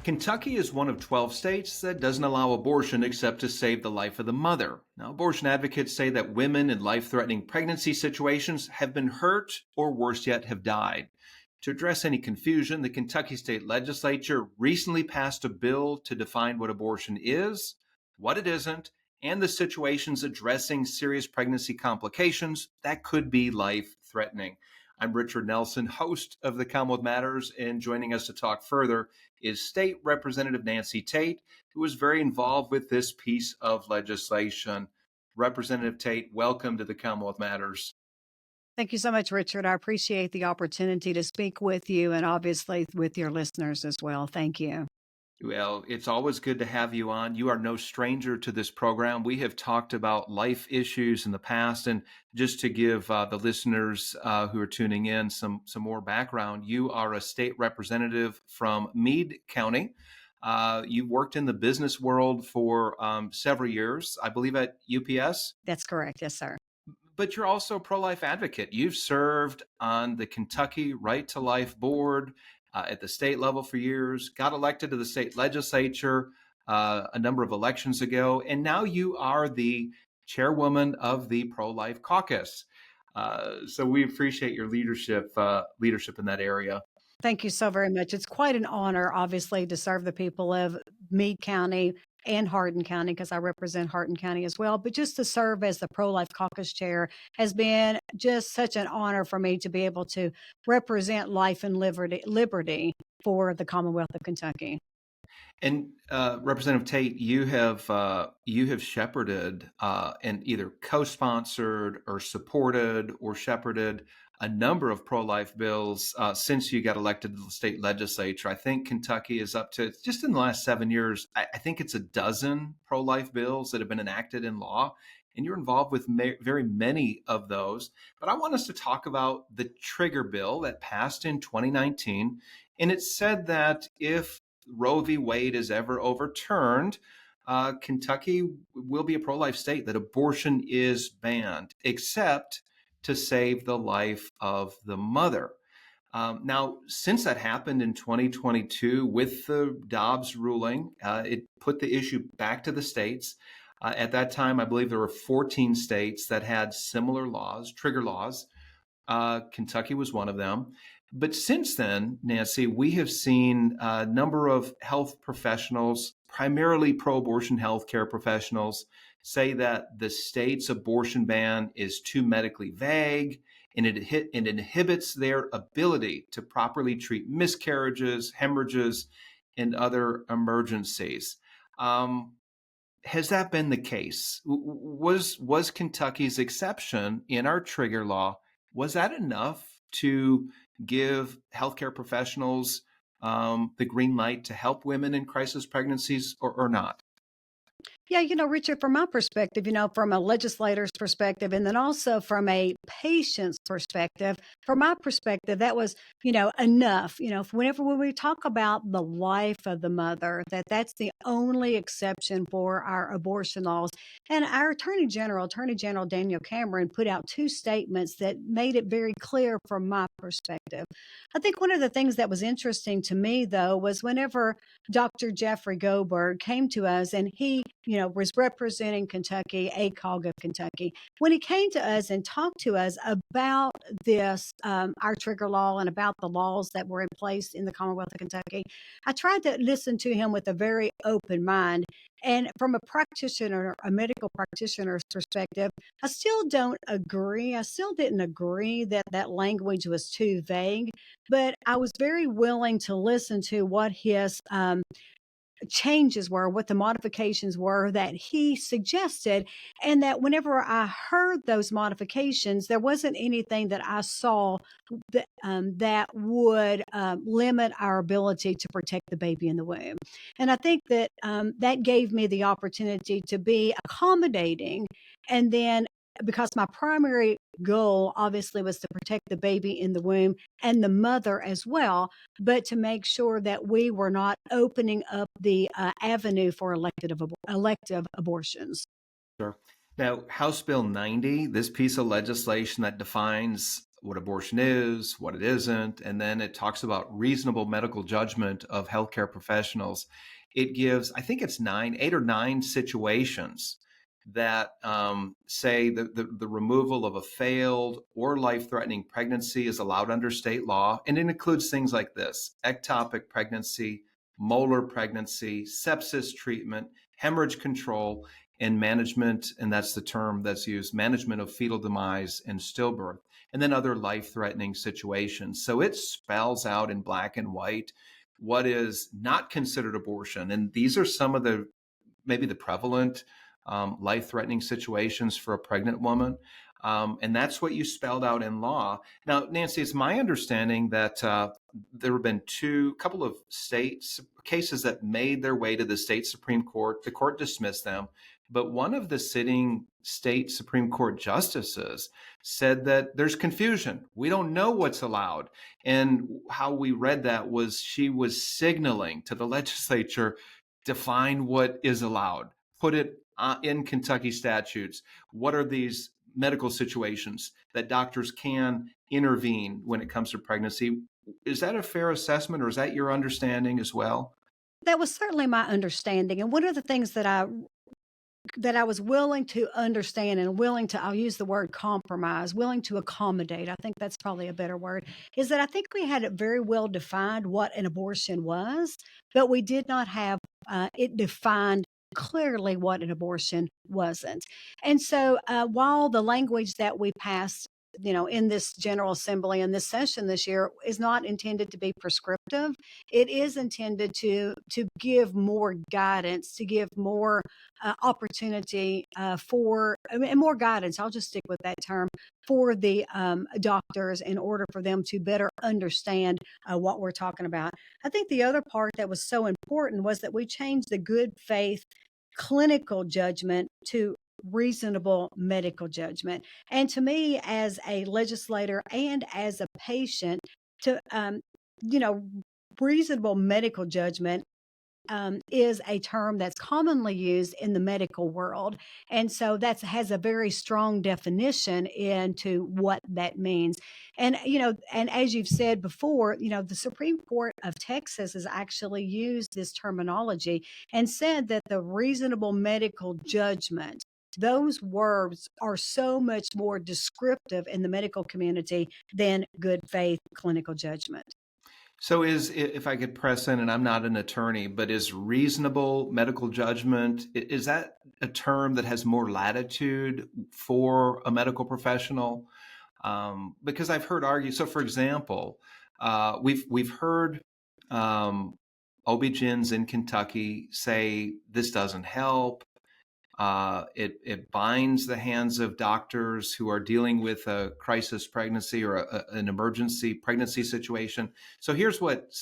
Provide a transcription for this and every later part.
Kentucky is one of 12 states that doesn't allow abortion except to save the life of the mother. Now, abortion advocates say that women in life-threatening pregnancy situations have been hurt or worse yet have died. To address any confusion, the Kentucky State Legislature recently passed a bill to define what abortion is, what it isn't, and the situations addressing serious pregnancy complications that could be life-threatening. I'm Richard Nelson, host of the Commonwealth Matters, and joining us to talk further is State Representative Nancy Tate, who was very involved with this piece of legislation. Representative Tate, welcome to the Commonwealth Matters. Thank you so much, Richard. I appreciate the opportunity to speak with you and obviously with your listeners as well. Thank you. Well, it's always good to have you on. You are no stranger to this program. We have talked about life issues in the past, and just to give the listeners who are tuning in some more background, you are a state representative from Meade County. You've worked in the business world for several years, I believe at UPS. That's correct. Yes, sir. But you're also a pro-life advocate. You've served on the Kentucky Right to Life Board at the state level for years, got elected to the state legislature a number of elections ago, and now you are the chairwoman of the Pro-Life Caucus. So we appreciate your leadership in that area. Thank you so very much. It's quite an honor, obviously, to serve the people of Meade County and Hardin County, because I represent Hardin County as well. But just to serve as the Pro-Life Caucus chair has been just such an honor for me to be able to represent life and liberty for the Commonwealth of Kentucky. And Representative Tate, you have shepherded and either co-sponsored or supported or shepherded a number of pro-life bills since you got elected to the state legislature. I think Kentucky is up to, just in the last 7 years, I think it's a dozen pro-life bills that have been enacted in law, and you're involved with very many of those. But I want us to talk about the trigger bill that passed in 2019, and it said that if Roe v. Wade is ever overturned, Kentucky will be a pro-life state, that abortion is banned, except to save the life of the mother. Now, since that happened in 2022 with the Dobbs ruling, it put the issue back to the states. At that time, I believe there were 14 states that had similar laws, trigger laws. Kentucky was one of them. But since then, Nancy, we have seen a number of health professionals, primarily pro-abortion healthcare professionals, say that the state's abortion ban is too medically vague and it inhibits their ability to properly treat miscarriages, hemorrhages, and other emergencies. Has that been the case? Was Kentucky's exception in our trigger law, was that enough to give healthcare professionals the green light to help women in crisis pregnancies or not? Yeah, Richard, from my perspective, from a legislator's perspective, and then also from a patient's perspective, from my perspective, that was, enough. When we talk about the life of the mother, that's the only exception for our abortion laws. And our Attorney General Daniel Cameron, put out two statements that made it very clear from my perspective. I think one of the things that was interesting to me, though, was whenever Dr. Jeffrey Goldberg came to us and he, was representing Kentucky, ACOG of Kentucky. When he came to us and talked to us about this, our trigger law and about the laws that were in place in the Commonwealth of Kentucky, I tried to listen to him with a very open mind. And from a medical practitioner's perspective, I still don't agree. I still didn't agree that that language was too vague, but I was very willing to listen to what his changes were, what the modifications were that he suggested, and that whenever I heard those modifications, there wasn't anything that I saw that would limit our ability to protect the baby in the womb. And I think that that gave me the opportunity to be accommodating, and then because my primary goal obviously was to protect the baby in the womb and the mother as well, but to make sure that we were not opening up the avenue for elective abortions. Sure. Now, House Bill 90, this piece of legislation that defines what abortion is, what it isn't, and then it talks about reasonable medical judgment of healthcare professionals. It gives, I think it's 8 or 9 situations that say the removal of a failed or life-threatening pregnancy is allowed under state law, and it includes things like this: ectopic pregnancy, molar pregnancy, sepsis treatment, hemorrhage control, and management, and that's the term that's used, management of fetal demise and stillbirth, and then other life-threatening situations. So it spells out in black and white what is not considered abortion. And these are some of the maybe the prevalent life-threatening situations for a pregnant woman. And that's what you spelled out in law. Now, Nancy, it's my understanding that there have been couple of states cases that made their way to the state Supreme Court. The court dismissed them, but one of the sitting state Supreme Court justices said that there's confusion. We don't know what's allowed. And how we read that was she was signaling to the legislature, define what is allowed, put it in Kentucky statutes. What are these medical situations that doctors can intervene when it comes to pregnancy? Is that a fair assessment, or is that your understanding as well? That was certainly my understanding, and one of the things that I was willing to understand and willing to, I'll use the word compromise, willing to accommodate, I think that's probably a better word, is that I think we had it very well defined what an abortion was, but we did not have it defined clearly what an abortion wasn't. And so while the language that we passed, in this General Assembly in this session this year is not intended to be prescriptive, it is intended to give more guidance, to give more opportunity and more guidance. I'll just stick with that term for the doctors in order for them to better understand what we're talking about. I think the other part that was so important was that we changed the good faith clinical judgment to reasonable medical judgment. And to me, as a legislator and as a patient, to you know, reasonable medical judgment is a term that's commonly used in the medical world. And so that has a very strong definition into what that means. And as you've said before, the Supreme Court of Texas has actually used this terminology and said that the reasonable medical judgment, those words are so much more descriptive in the medical community than good faith clinical judgment. So if I could press in, and I'm not an attorney, but is reasonable medical judgment, is that a term that has more latitude for a medical professional? Because I've heard argue. So, for example, we've heard OB-GYNs in Kentucky say this doesn't help. It binds the hands of doctors who are dealing with a crisis pregnancy or an emergency pregnancy situation. So here's what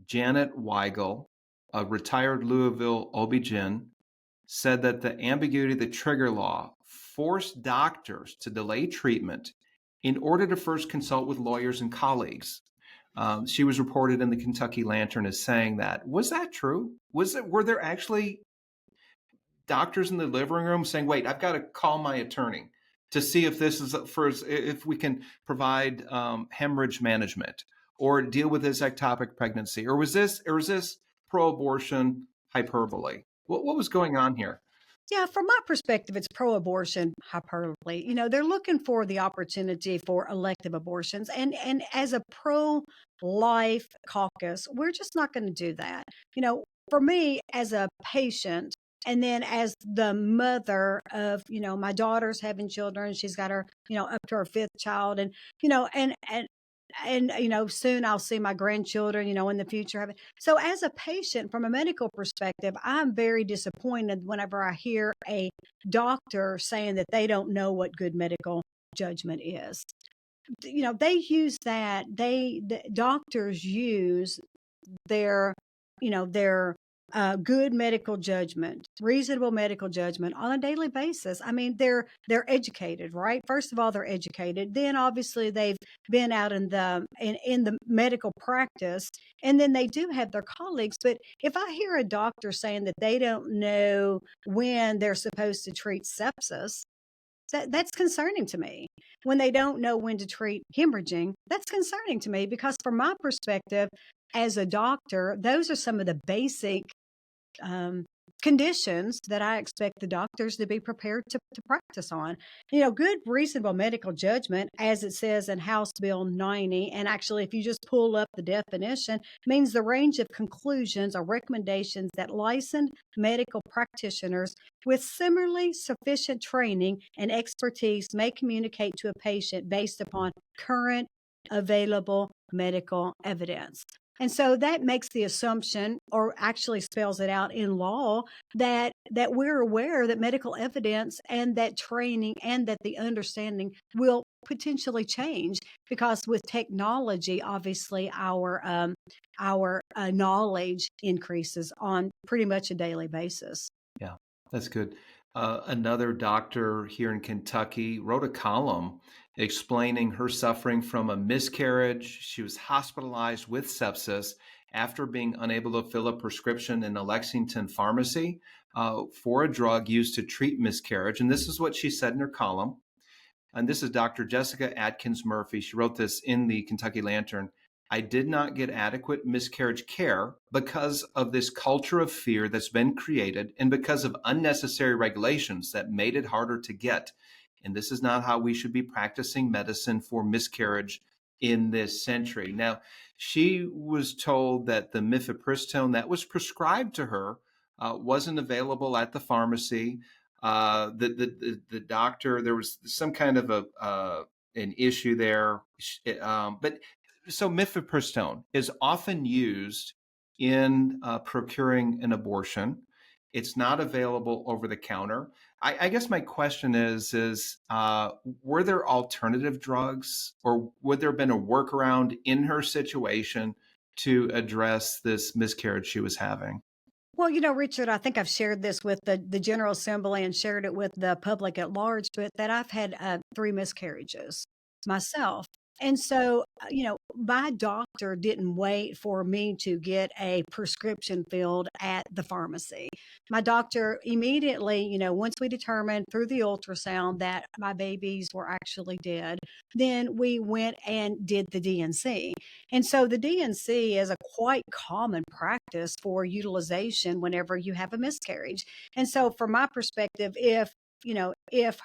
Janet Weigel, a retired Louisville OB-GYN, said, that the ambiguity of the trigger law forced doctors to delay treatment in order to first consult with lawyers and colleagues. She was reported in the Kentucky Lantern as saying that. Was that true? Were there actually doctors in the living room saying, wait, I've got to call my attorney to see if this is if we can provide hemorrhage management or deal with this ectopic pregnancy, or was this pro-abortion hyperbole? What was going on here? Yeah, from my perspective, it's pro-abortion hyperbole. They're looking for the opportunity for elective abortions, and as a pro-life caucus, we're just not going to do that. For me, as a patient, and then as the mother of, my daughter's having children, she's got her, up to her fifth child, and soon I'll see my grandchildren, in the future. So as a patient, from a medical perspective, I'm very disappointed whenever I hear a doctor saying that they don't know what good medical judgment is. They use that. The doctors use their, their good medical judgment, reasonable medical judgment on a daily basis. I mean, they're educated, right? First of all, they're educated. Then obviously they've been out in the medical practice, and then they do have their colleagues. But if I hear a doctor saying that they don't know when they're supposed to treat sepsis, That's concerning to me. When they don't know when to treat hemorrhaging, that's concerning to me because from my perspective as a doctor, those are some of the basic um, conditions that I expect the doctors to be prepared to practice on. Good, reasonable medical judgment, as it says in House Bill 90, and actually, if you just pull up the definition, means the range of conclusions or recommendations that licensed medical practitioners with similarly sufficient training and expertise may communicate to a patient based upon current available medical evidence. And so that makes the assumption, or actually spells it out in law, that we're aware that medical evidence and that training and that the understanding will potentially change because with technology, obviously our knowledge increases on pretty much a daily basis. Yeah, that's good. Another doctor here in Kentucky wrote a column explaining her suffering from a miscarriage. She was hospitalized with sepsis after being unable to fill a prescription in a Lexington pharmacy for a drug used to treat miscarriage. And this is what she said in her column. And this is Dr. Jessica Atkins Murphy. She wrote this in the Kentucky Lantern. I did not get adequate miscarriage care because of this culture of fear that's been created and because of unnecessary regulations that made it harder to get. And this is not how we should be practicing medicine for miscarriage in this century. Now, she was told that the mifepristone that was prescribed to her wasn't available at the pharmacy. The doctor, there was some kind of an issue there, but so mifepristone is often used in procuring an abortion. It's not available over the counter. I guess my question is were there alternative drugs, or would there have been a workaround in her situation to address this miscarriage she was having? Well, Richard, I think I've shared this with the General Assembly and shared it with the public at large, but that I've had 3 miscarriages myself. And so, my doctor didn't wait for me to get a prescription filled at the pharmacy. My doctor immediately, once we determined through the ultrasound that my babies were actually dead, then we went and did the DNC. And so the DNC is a quite common practice for utilization whenever you have a miscarriage. And so, from my perspective, if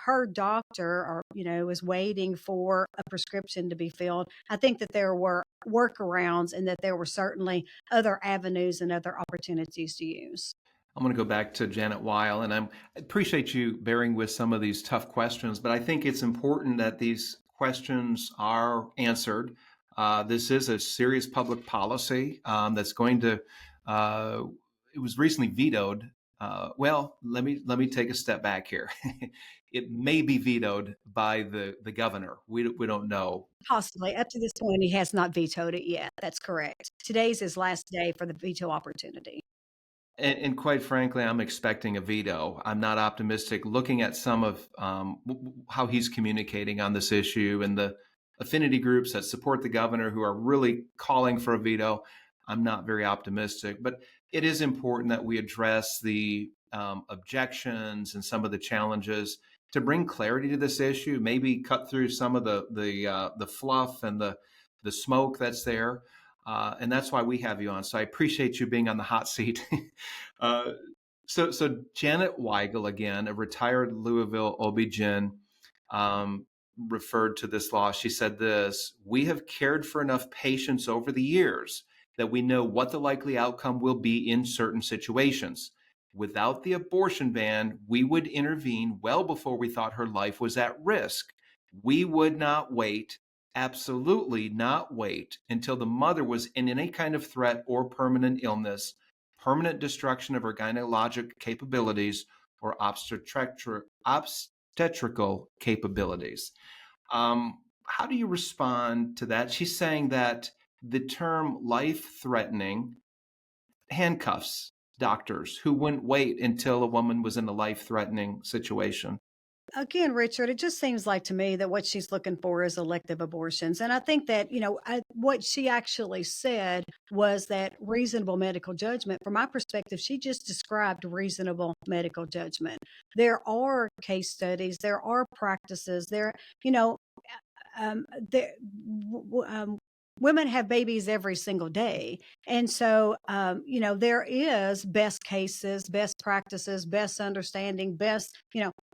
her doctor or was waiting for a prescription to be filled, I think that there were workarounds and that there were certainly other avenues and other opportunities to use. I'm going to go back to Janet Weil, and I appreciate you bearing with some of these tough questions, but I think it's important that these questions are answered. This is a serious public policy that's going to. It was recently vetoed. Well, let me take a step back here. It may be vetoed by the governor. We don't know. Possibly. Up to this point, he has not vetoed it yet. That's correct. Today's his last day for the veto opportunity. And quite frankly, I'm expecting a veto. I'm not optimistic. Looking at some of how he's communicating on this issue and the affinity groups that support the governor who are really calling for a veto, I'm not very optimistic. But it is important that we address the objections and some of the challenges to bring clarity to this issue. Maybe cut through some of the fluff and the smoke that's there. And that's why we have you on. So I appreciate you being on the hot seat. So Janet Weigel, again, a retired Louisville OB-GYN, referred to this law. She said this: we have cared for enough patients over the years that we know what the likely outcome will be in certain situations. Without the abortion ban, we would intervene well before we thought her life was at risk. We would not wait, absolutely not wait, until the mother was in any kind of threat or permanent illness, permanent destruction of her gynecologic capabilities, or obstetrical capabilities. How do you respond to that? She's saying that the term life-threatening handcuffs doctors who wouldn't wait until a woman was in a life-threatening situation. Again, Richard, it just seems like to me that what she's looking for is elective abortions. And I think that, what she actually said was that reasonable medical judgment. From my perspective, she just described reasonable medical judgment. There are case studies, there are practices, you know, there, women have babies every single day. And so, there is best cases, best practices, best understanding,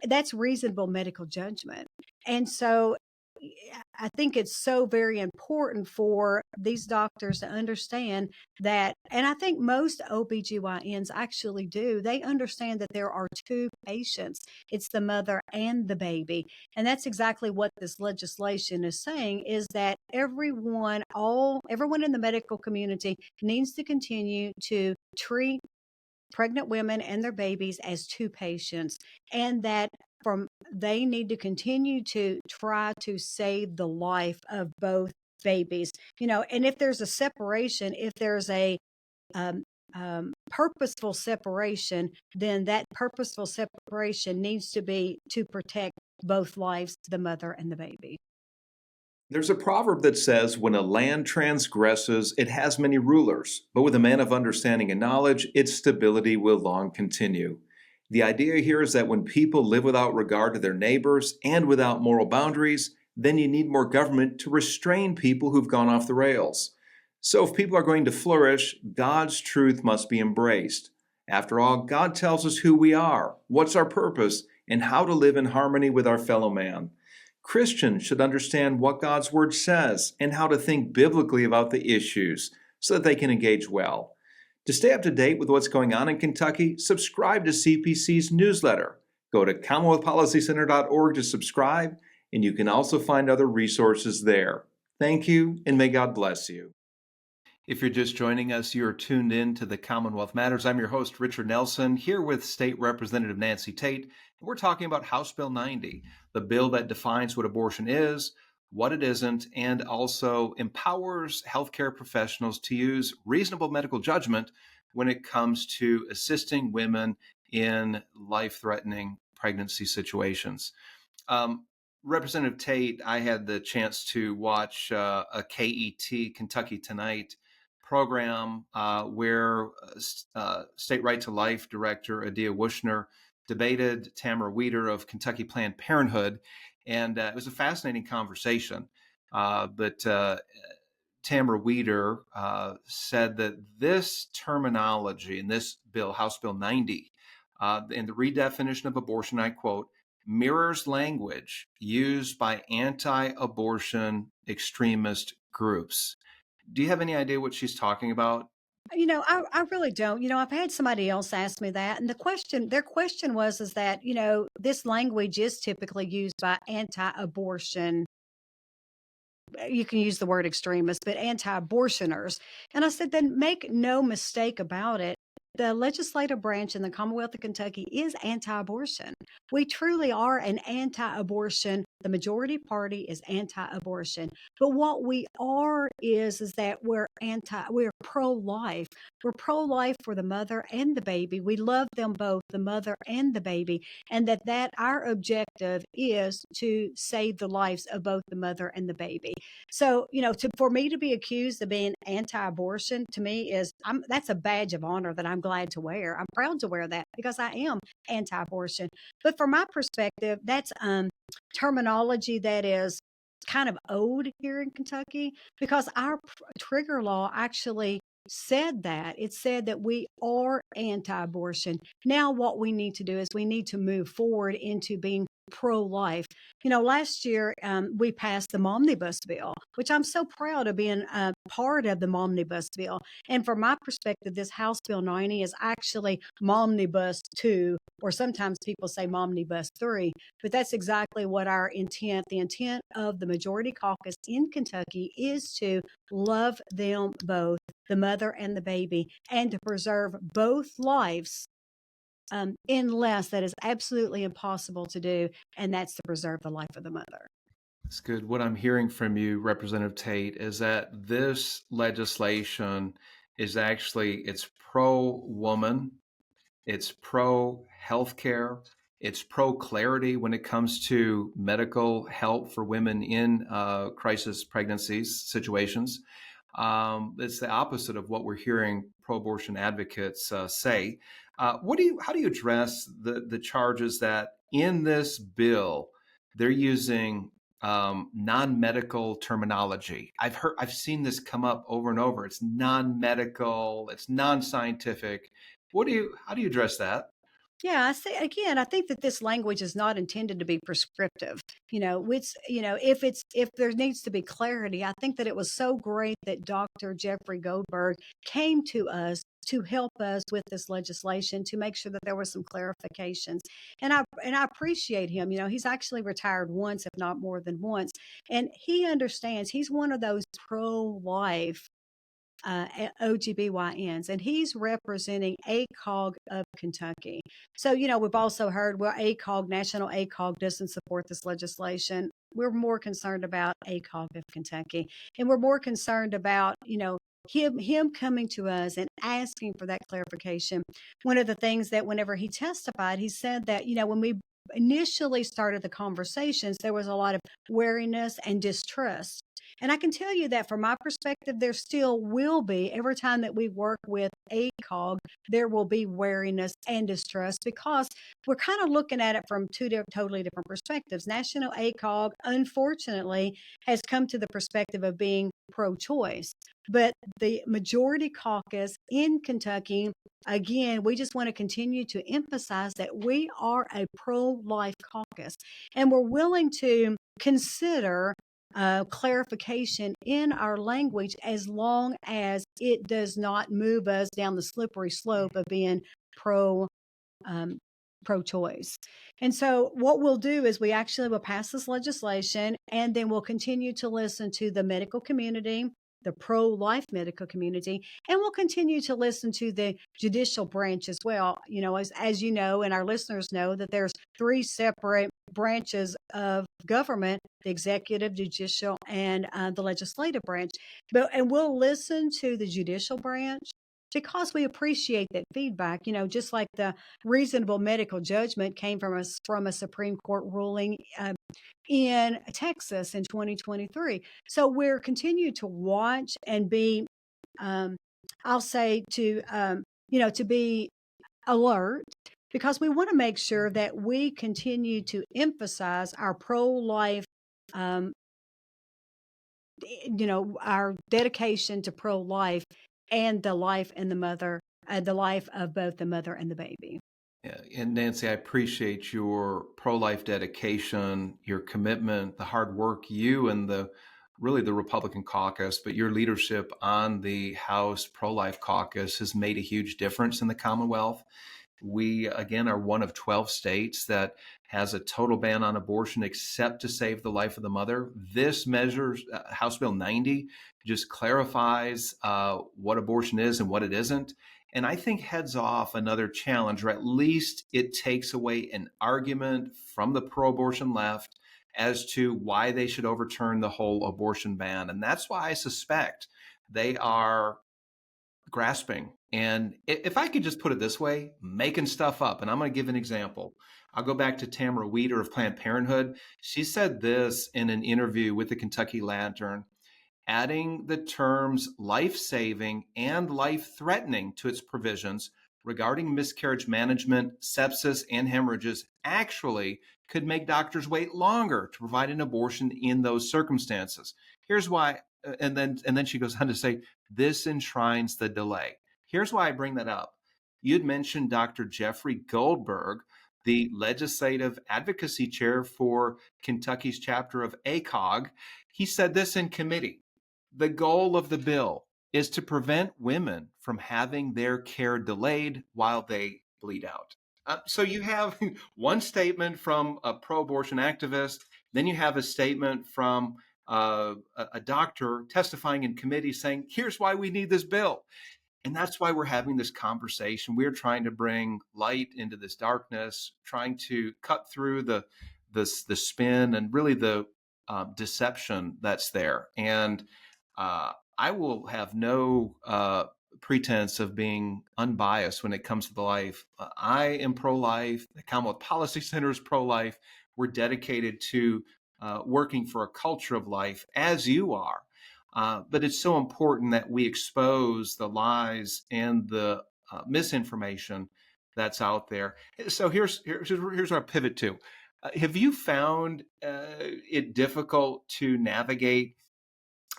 that's reasonable medical judgment. And so, I think it's so very important for these doctors to understand that, and I think most OBGYNs actually do, they understand that there are two patients. It's the mother and the baby. And that's exactly what this legislation is saying, is that everyone in the medical community needs to continue to treat pregnant women and their babies as two patients, and that they need to continue to try to save the life of both babies. And if there's a separation, if there's a um, purposeful separation, then that purposeful separation needs to be to protect both lives, the mother and the baby. There's a proverb that says, when a land transgresses, it has many rulers, but with a man of understanding and knowledge, its stability will long continue. The idea here is that when people live without regard to their neighbors and without moral boundaries, then you need more government to restrain people who've gone off the rails. So if people are going to flourish, God's truth must be embraced. After all, God tells us who we are, what's our purpose, and how to live in harmony with our fellow man. Christians should understand what God's Word says and how to think biblically about the issues so that they can engage well. To stay up to date with what's going on in Kentucky, subscribe to CPC's newsletter. Go to CommonwealthPolicyCenter.org to subscribe, and you can also find other resources there. Thank you, and may God bless you. If you're just joining us, you're tuned in to the Commonwealth Matters. I'm your host, Richard Nelson, here with State Representative Nancy Tate. And we're talking about House Bill 90, the bill that defines what abortion is, what it isn't, and also empowers healthcare professionals to use reasonable medical judgment when it comes to assisting women in life-threatening pregnancy situations. Representative Tate, I had the chance to watch a KET, Kentucky Tonight, program where State Right to Life Director Adia Wushner debated Tamara Weeder of Kentucky Planned Parenthood. And it was a fascinating conversation. But Tamara Weeder said that this terminology in this bill, House Bill 90, in the redefinition of abortion, I quote, mirrors language used by anti-abortion extremist groups. Do you have any idea what she's talking about? I really don't. I've had somebody else ask me that, and their question is that, this language is typically used by anti-abortion. You can use the word extremists, but anti-abortioners. And I said, then make no mistake about it. The legislative branch in the Commonwealth of Kentucky is anti-abortion. We truly are an anti-abortion. The majority party is anti-abortion. But what we are is that we're pro-life. We're pro-life for the mother and the baby. We love them both, the mother and the baby, and that our objective is to save the lives of both the mother and the baby. So, for me to be accused of being anti-abortion, to me that's a badge of honor that I'm glad to wear. I'm proud to wear that because I am anti-abortion. But from my perspective, that's terminology that is kind of owed here in Kentucky, because our trigger law actually said that. It said that we are anti-abortion. Now what we need to do is we need to move forward into being pro-life. Last year we passed the Omnibus bill, which I'm so proud of being part of the Omnibus bill. And from my perspective, this House Bill 90 is actually Omnibus 2, or sometimes people say Omnibus 3, but that's exactly what the intent of the majority caucus in Kentucky is, to love them both, the mother and the baby, and to preserve both lives, unless that is absolutely impossible to do, and that's to preserve the life of the mother. That's good. What I'm hearing from you, Representative Tate, is that this legislation is it's pro-woman, it's pro-healthcare, It's pro-clarity when it comes to medical help for women in crisis pregnancies situations. It's the opposite of what we're hearing pro-abortion advocates say. How do you address the charges that in this bill they're using non-medical terminology? I've seen this come up over and over. It's non-medical, it's non-scientific. How do you address that? Yeah, I say again, I think that this language is not intended to be prescriptive. If there needs to be clarity, I think that it was so great that Dr. Jeffrey Goldberg came to us to help us with this legislation to make sure that there were some clarifications. And I appreciate him. He's actually retired once, if not more than once, and he understands. He's one of those pro-life OGBYNs, and he's representing ACOG of Kentucky. So, we've also heard, well, National ACOG doesn't support this legislation. We're more concerned about ACOG of Kentucky, and we're more concerned about, him coming to us and asking for that clarification. One of the things that whenever he testified, he said that, when we initially started the conversations, there was a lot of wariness and distrust. And I can tell you that from my perspective, there still will be. Every time that we work with ACOG, there will be wariness and distrust because we're kind of looking at it from two totally different perspectives. National ACOG, unfortunately, has come to the perspective of being pro-choice. But the majority caucus in Kentucky, again, we just want to continue to emphasize that we are a pro-life caucus, and we're willing to consider clarification in our language as long as it does not move us down the slippery slope of being pro pro-choice. And so what we'll do is we actually will pass this legislation, and then we'll continue to listen to the medical community, the pro-life medical community, and we'll continue to listen to the judicial branch as well. As you know, and our listeners know, that there's three separate branches of government: the executive, judicial, and the legislative branch. And we'll listen to the judicial branch because we appreciate that feedback. Just like the reasonable medical judgment came from a Supreme Court ruling in Texas in 2023. So we're continue to watch and be, I'll say, to be alert, because we want to make sure that we continue to emphasize our pro-life, our dedication to pro-life and the life and the life of both the mother and the baby. Yeah, and Nancy, I appreciate your pro-life dedication, your commitment, the hard work you and the Republican caucus, but your leadership on the House Pro-Life Caucus has made a huge difference in the Commonwealth. We, again, are one of 12 states that has a total ban on abortion except to save the life of the mother. This measure, House Bill 90, just clarifies what abortion is and what it isn't. And I think heads off another challenge, or at least it takes away an argument from the pro-abortion left as to why they should overturn the whole abortion ban. And that's why I suspect they are grasping. And if I could just put it this way, making stuff up. And I'm going to give an example. I'll go back to Tamara Weeder of Planned Parenthood. She said this in an interview with the Kentucky Lantern: adding the terms life-saving and life-threatening to its provisions regarding miscarriage management, sepsis, and hemorrhages actually could make doctors wait longer to provide an abortion in those circumstances. Here's why, and then she goes on to say, this enshrines the delay. Here's why I bring that up. You'd mentioned Dr. Jeffrey Goldberg, the legislative advocacy chair for Kentucky's chapter of ACOG. He said this in committee: the goal of the bill is to prevent women from having their care delayed while they bleed out. So you have one statement from a pro-abortion activist, then you have a statement from a doctor testifying in committee saying, here's why we need this bill. And that's why we're having this conversation. We're trying to bring light into this darkness, trying to cut through the spin and really the deception that's there. And I will have no pretense of being unbiased when it comes to the life. I am pro-life. The Commonwealth Policy Center is pro-life. We're dedicated to working for a culture of life, as you are. But it's so important that we expose the lies and the misinformation that's out there. So here's our pivot to. Have you found it difficult to navigate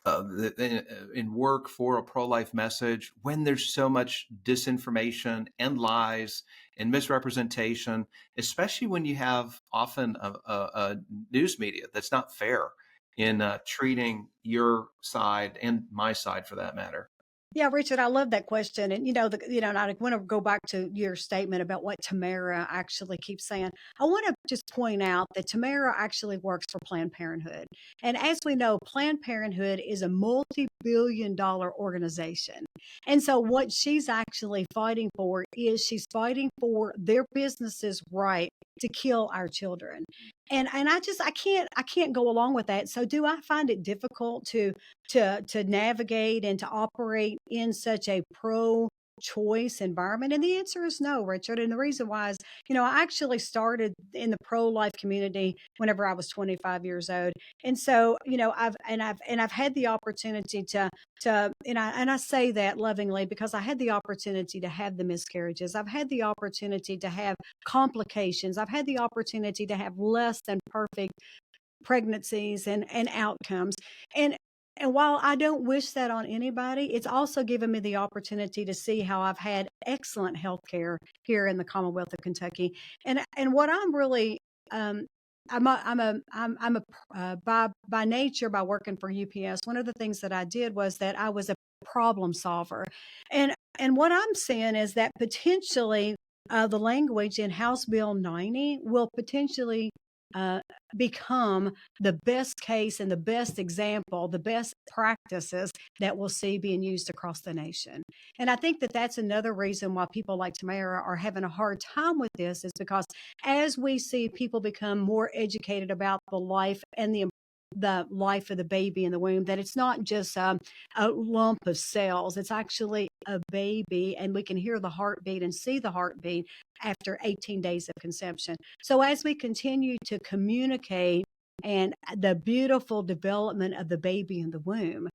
in work for a pro-life message when there's so much disinformation and lies and misrepresentation, especially when you have often a news media that's not fair in treating your side and my side for that matter? Yeah, Richard, I love that question. And and I want to go back to your statement about what Tamara actually keeps saying. I want to just point out that Tamara actually works for Planned Parenthood. And as we know, Planned Parenthood is a multi-billion-dollar organization. And so what she's actually fighting for is she's fighting for their business's right to kill our children. And I can't go along with that. So do I find it difficult to navigate and to operate in such a pro choice environment? And the answer is no, Richard. And the reason why is, I actually started in the pro life community whenever I was 25 years old. And so, I've had the opportunity and I say that lovingly because I had the opportunity to have the miscarriages. I've had the opportunity to have complications. I've had the opportunity to have less than perfect pregnancies and outcomes. And and while I don't wish that on anybody, it's also given me the opportunity to see how I've had excellent health care here in the Commonwealth of Kentucky. And what I'm really I'm a by nature, by working for UPS, one of the things that I did was that I was a problem solver. And what I'm saying is that potentially the language in House Bill 90 will potentially uh, become the best case and the best example, the best practices that we'll see being used across the nation. And I think that that's another reason why people like Tamara are having a hard time with this, is because as we see people become more educated about the life and the life of the baby in the womb, that it's not just a lump of cells, it's actually a baby, and we can hear the heartbeat and see the heartbeat after 18 days of conception. So as we continue to communicate and the beautiful development of the baby in the womb,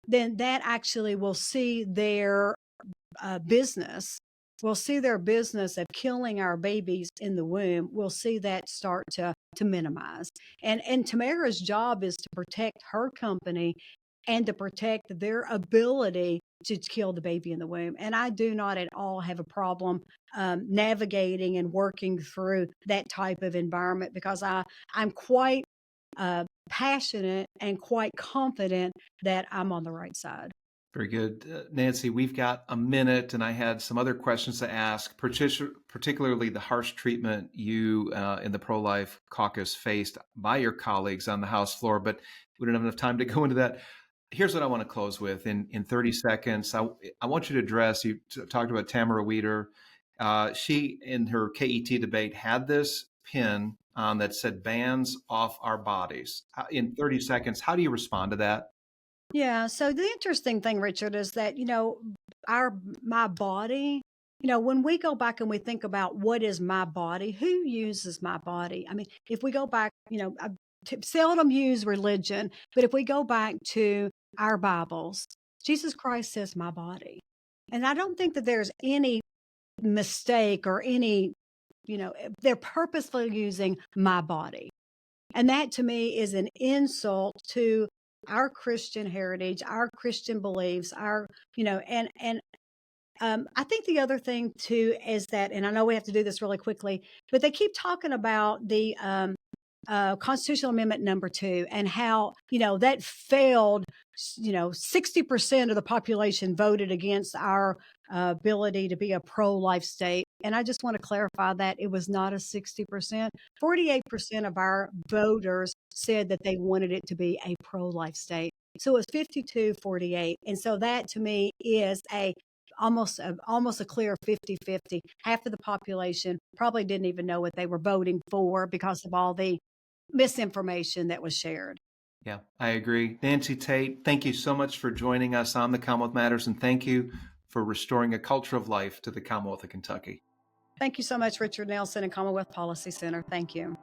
then that actually will see their business. We'll see their business of killing our babies in the womb. We'll see that start to minimize. And Tamara's job is to protect her company and to protect their ability to kill the baby in the womb. And I do not at all have a problem navigating and working through that type of environment, because I'm quite passionate and quite confident that I'm on the right side. Very good. Nancy, we've got a minute, and I had some other questions to ask, particularly the harsh treatment you in the Pro-Life Caucus faced by your colleagues on the House floor, but we don't have enough time to go into that. Here's what I want to close with in 30 seconds. I want you to address, you talked about Tamara Weeder. She, in her KET debate, had this pin on that said "bans off our bodies." In 30 seconds, how do you respond to that? Yeah. So the interesting thing, Richard, is that, my body, when we go back and we think about what is my body, who uses my body? I mean, if we go back, I seldom use religion, but if we go back to our Bibles, Jesus Christ says my body. And I don't think that there's any mistake or any, they're purposefully using my body. And that to me is an insult to our Christian heritage, our Christian beliefs, and I think the other thing too is that, and I know we have to do this really quickly, but they keep talking about the Constitutional Amendment number 2 and how, that failed. 60% of the population voted against our ability to be a pro-life state. And I just want to clarify that it was not a 60%. 48% of our voters said that they wanted it to be a pro-life state. So it was 52-48. And so that to me is almost a clear 50-50. Half of the population probably didn't even know what they were voting for because of all the misinformation that was shared. Yeah, I agree. Nancy Tate, thank you so much for joining us on the Commonwealth Matters, and thank you for restoring a culture of life to the Commonwealth of Kentucky. Thank you so much, Richard Nelson and Commonwealth Policy Center. Thank you.